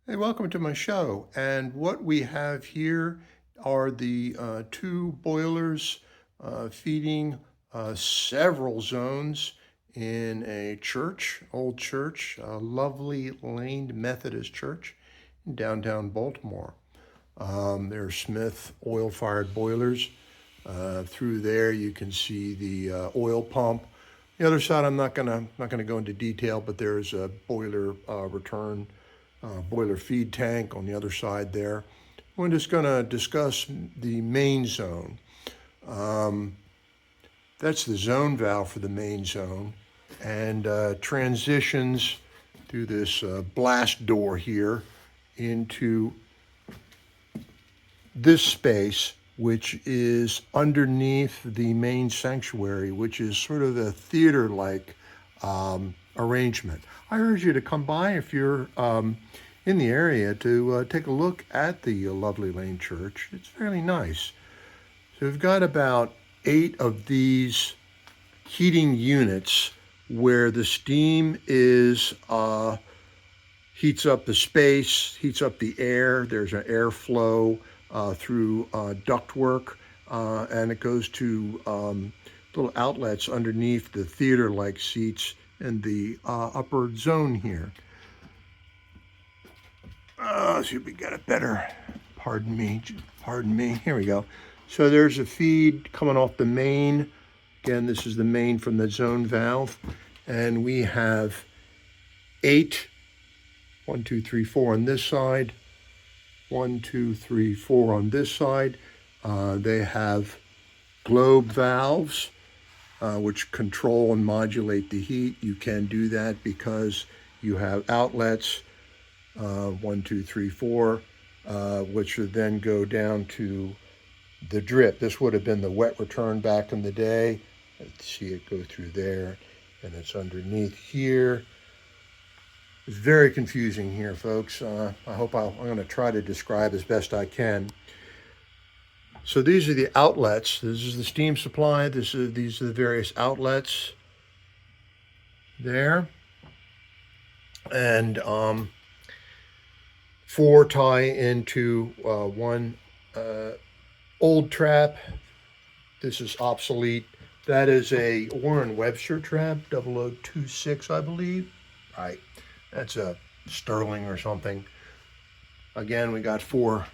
Hey, welcome to my show. And what we have here are the two boilers feeding several zones in a church, old church, a lovely Lane Methodist church in downtown Baltimore. They're Smith oil-fired boilers. Through there, you can see the oil pump. The other side, I'm not gonna go into detail, but there's a boiler return, boiler feed tank on the other side there. We're just gonna discuss the main zone. Um, that's the zone valve for the main zone, and transitions through this blast door here into this space, which is underneath the main sanctuary, which is sort of a theater-like arrangement. I urge you to come by if you're in the area to take a look at the Lovely Lane Church. It's fairly nice. So we've got about 8 of these heating units where the steam is heats up the space, heats up the air. There's an airflow through ductwork, and it goes to little outlets underneath the theater-like seats in the upper zone here. See if we get it better. Pardon me, pardon me. Here we go. So there's a feed coming off the main. Again, this is the main from the zone valve, and we have 8, 1, 2, 3, 4 on this side, 1, 2, 3, 4 on this side. They have globe valves, which control and modulate the heat. You can do that because you have outlets, 1, 2, 3, 4, which would then go down to the drip. This would have been the wet return back in the day. Let's see it go through there, and it's underneath here. It's very confusing here, folks. I hope I'm going to try to describe as best I can. So these are the outlets. This is the steam supply. These are the various outlets there. And 4 tie into one old trap. This is obsolete. That is a Warren Webster trap, 0026, I believe. Right. That's a Sterling or something. Again, we got four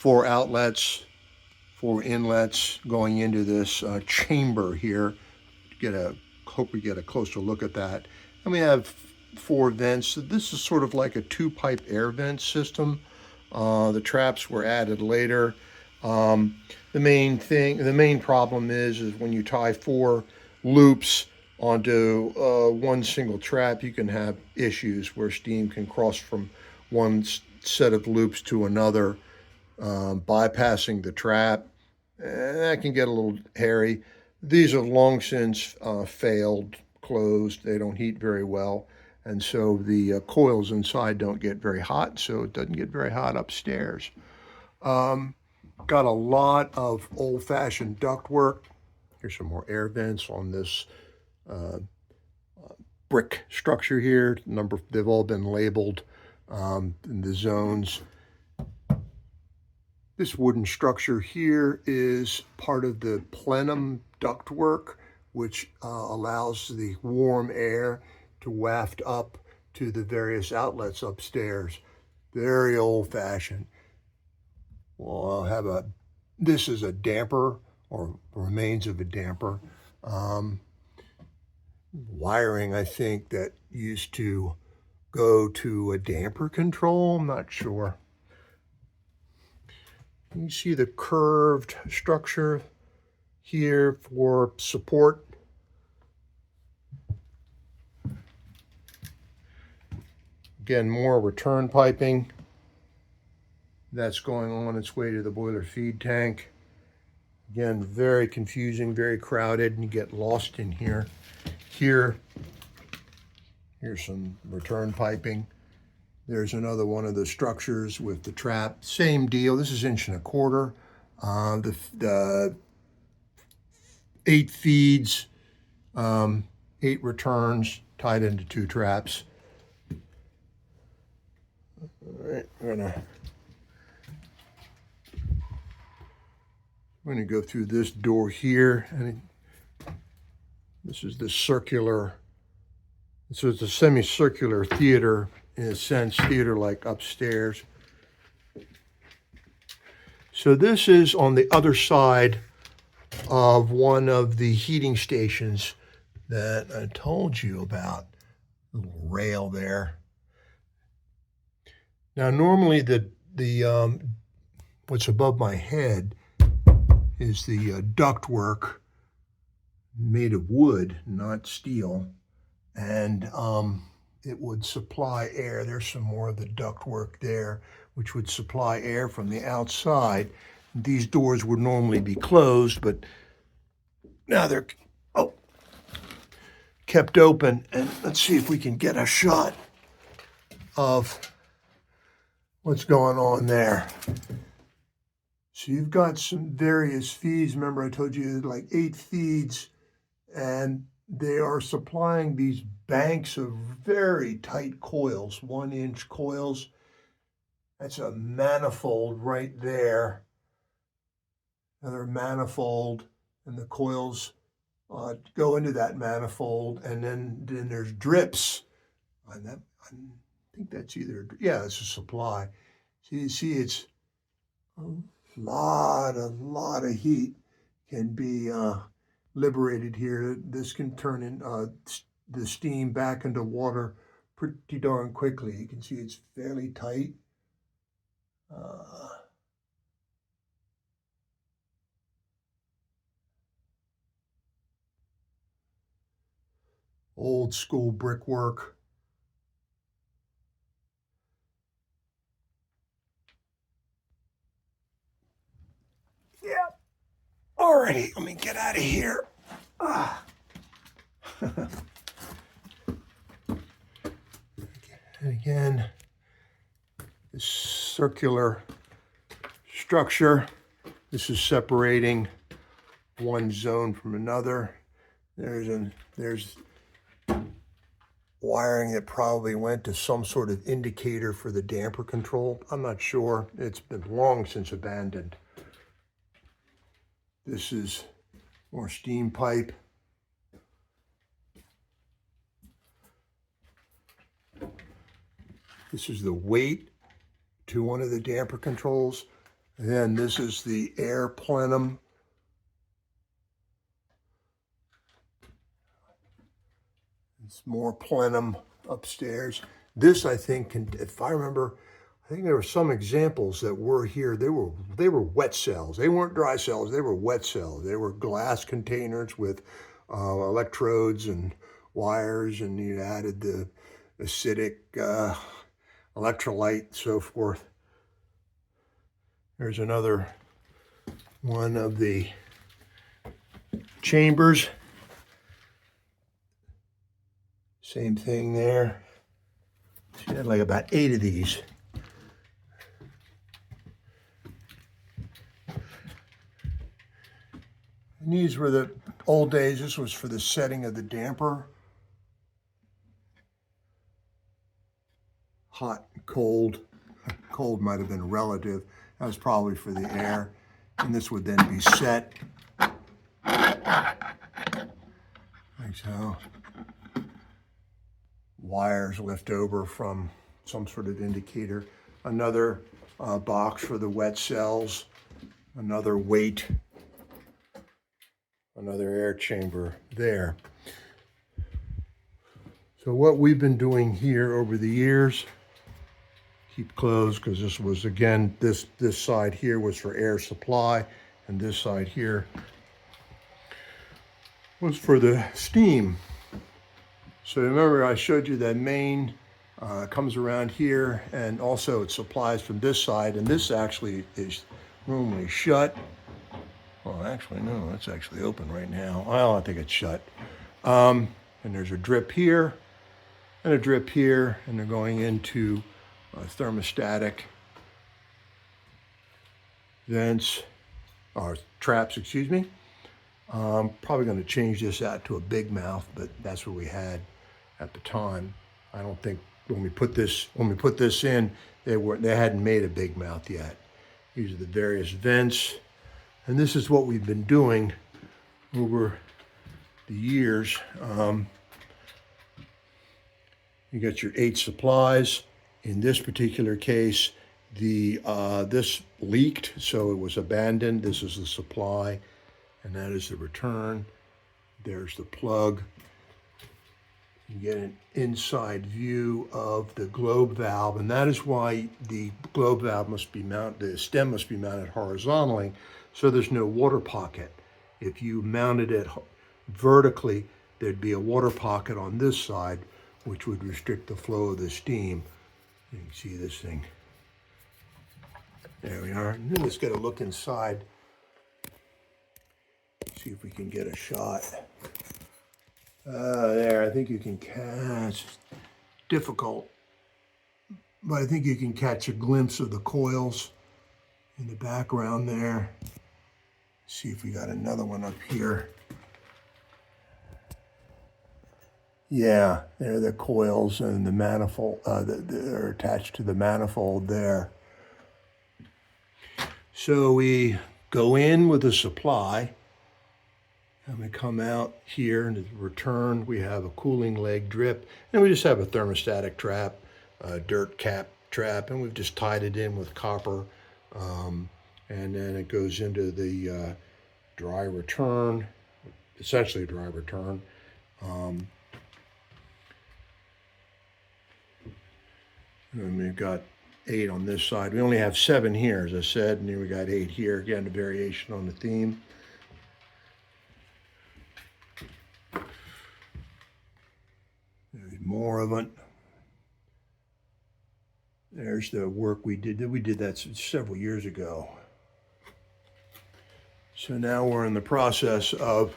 outlets, 4 inlets going into this chamber here. Hope we get a closer look at that. And we have 4 vents. So this is sort of like a 2-pipe air vent system. The traps were added later. The main problem is when you tie 4 loops onto one single trap, you can have issues where steam can cross from one set of loops to another, bypassing the trap. That can get a little hairy. These have long since failed, closed. They don't heat very well. And so the coils inside don't get very hot, so it doesn't get very hot upstairs. Got a lot of old-fashioned ductwork. Here's some more air vents on this brick structure here. They've all been labeled in the zones. This wooden structure here is part of the plenum ductwork, which allows the warm air to waft up to the various outlets upstairs. Very old-fashioned. Well, this is a damper, or remains of a damper. Wiring, I think, that used to go to a damper control. I'm not sure. You see the curved structure here for support. Again, more return piping. That's going on its way to the boiler feed tank. Again, very confusing, very crowded, and you get lost in here. Here's some return piping. There's another one of the structures with the trap. Same deal. This is 1.25 inches. The 8 feeds, 8 returns tied into 2 traps. All right, I'm gonna go through this door here, and this is the circular. So it's a semicircular theater, in a sense, theater like upstairs. So this is on the other side of one of the heating stations that I told you about. Little rail there. Now, normally the what's above my head is the ductwork made of wood, not steel, and it would supply air. There's some more of the ductwork there, which would supply air from the outside. These doors would normally be closed, but now they're kept open. And let's see if we can get a shot of what's going on there. So you've got some various feeds. Remember, I told you like 8 feeds, and they are supplying these banks of very tight coils, 1-inch coils. That's a manifold right there. Another manifold, and the coils go into that manifold, and then there's drips. And that, I think that's either, yeah, it's a supply. So you see it's a lot of heat can be liberated here. This can turn in the steam back into water pretty darn quickly. You can see it's fairly tight. Old school brickwork. Yeah. Alrighty, let me get out of here. And again, this circular structure. This is separating one zone from another. There's wiring that probably went to some sort of indicator for the damper control. I'm not sure. It's been long since abandoned. This is more steam pipe. This is the weight to one of the damper controls. And then this is the air plenum. It's more plenum upstairs. This, I think, if I remember, I think there were some examples that were here. They were wet cells. They weren't dry cells. They were wet cells. They were glass containers with electrodes and wires, and you added the acidic electrolyte, so forth. There's another one of the chambers. Same thing there. She had like about 8 of these. And these were the old days. This was for the setting of the damper. Hot, cold. Cold might have been relative. That was probably for the air. And this would then be set. Like so. Wires left over from some sort of indicator. Another box for the wet cells. Another weight. Another air chamber there. So what we've been doing here over the years, keep closed because this was, again, this side here was for air supply, and this side here was for the steam. So remember I showed you that main comes around here, and also it supplies from this side, and this actually is normally shut. Well, actually, no, it's actually open right now. Well, I think it's shut. And there's a drip here and a drip here, and they're going into thermostatic vents, or traps, excuse me. Probably going to change this out to a big mouth, but that's what we had at the time. I don't think when we put this in, they hadn't made a big mouth yet. These are the various vents, and this is what we've been doing over the years. You got your 8 supplies. In this particular case, this leaked, so it was abandoned. This is the supply, and that is the return. There's the plug. You get an inside view of the globe valve, and that is why the globe valve must be mounted, the stem must be mounted horizontally, so there's no water pocket. If you mounted it vertically, there'd be a water pocket on this side, which would restrict the flow of the steam. You can see this thing. There we are. And then let's get a look inside. See if we can get a shot. There, I think you can catch. It's difficult, but I think you can catch a glimpse of the coils in the background there. See if we got another one up here. Yeah, there are the coils and the manifold that are attached to the manifold there. So we go in with a supply, and we come out here, and in return we have a cooling leg drip, and we just have a thermostatic trap, a dirt cap trap, and we've just tied it in with copper, and then it goes into the dry return, essentially a dry return. And we've got 8 on this side. We only have 7 here, as I said, and then we got 8 here. Again, a variation on the theme. There's more of it. There's the work we did. We did that several years ago. So now we're in the process of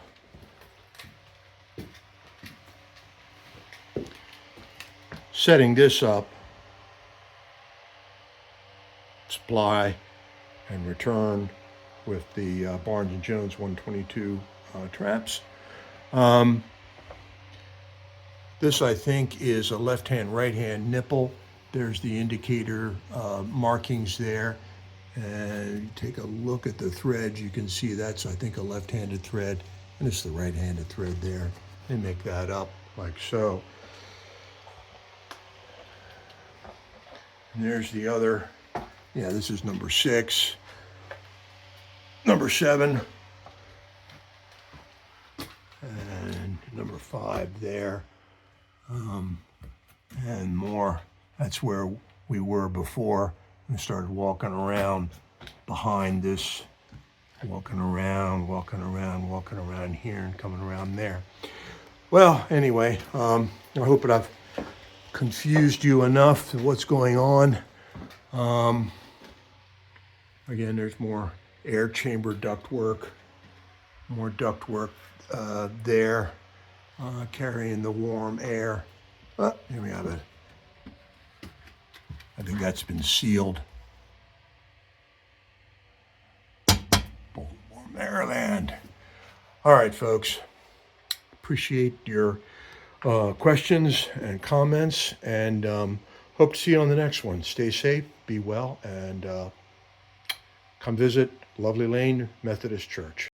setting this up. Supply and return with the Barnes & Jones 122 traps. This, I think, is a left-hand, right-hand nipple. There's the indicator markings there. And you take a look at the threads, you can see that's, I think, a left-handed thread, and it's the right-handed thread there. They make that up like so. And there's the other. Yeah, this is number 6, number 7, and number 5 there, and more. That's where we were before. We started walking around behind this, walking around here and coming around there. Well, anyway, I hope that I've confused you enough to what's going on. Again, there's more air chamber ductwork, more ductwork there, carrying the warm air. Oh, here we have it. I think that's been sealed. Baltimore, Maryland. All right, folks. Appreciate your questions and comments, and hope to see you on the next one. Stay safe, be well, and come visit Lovely Lane Methodist Church.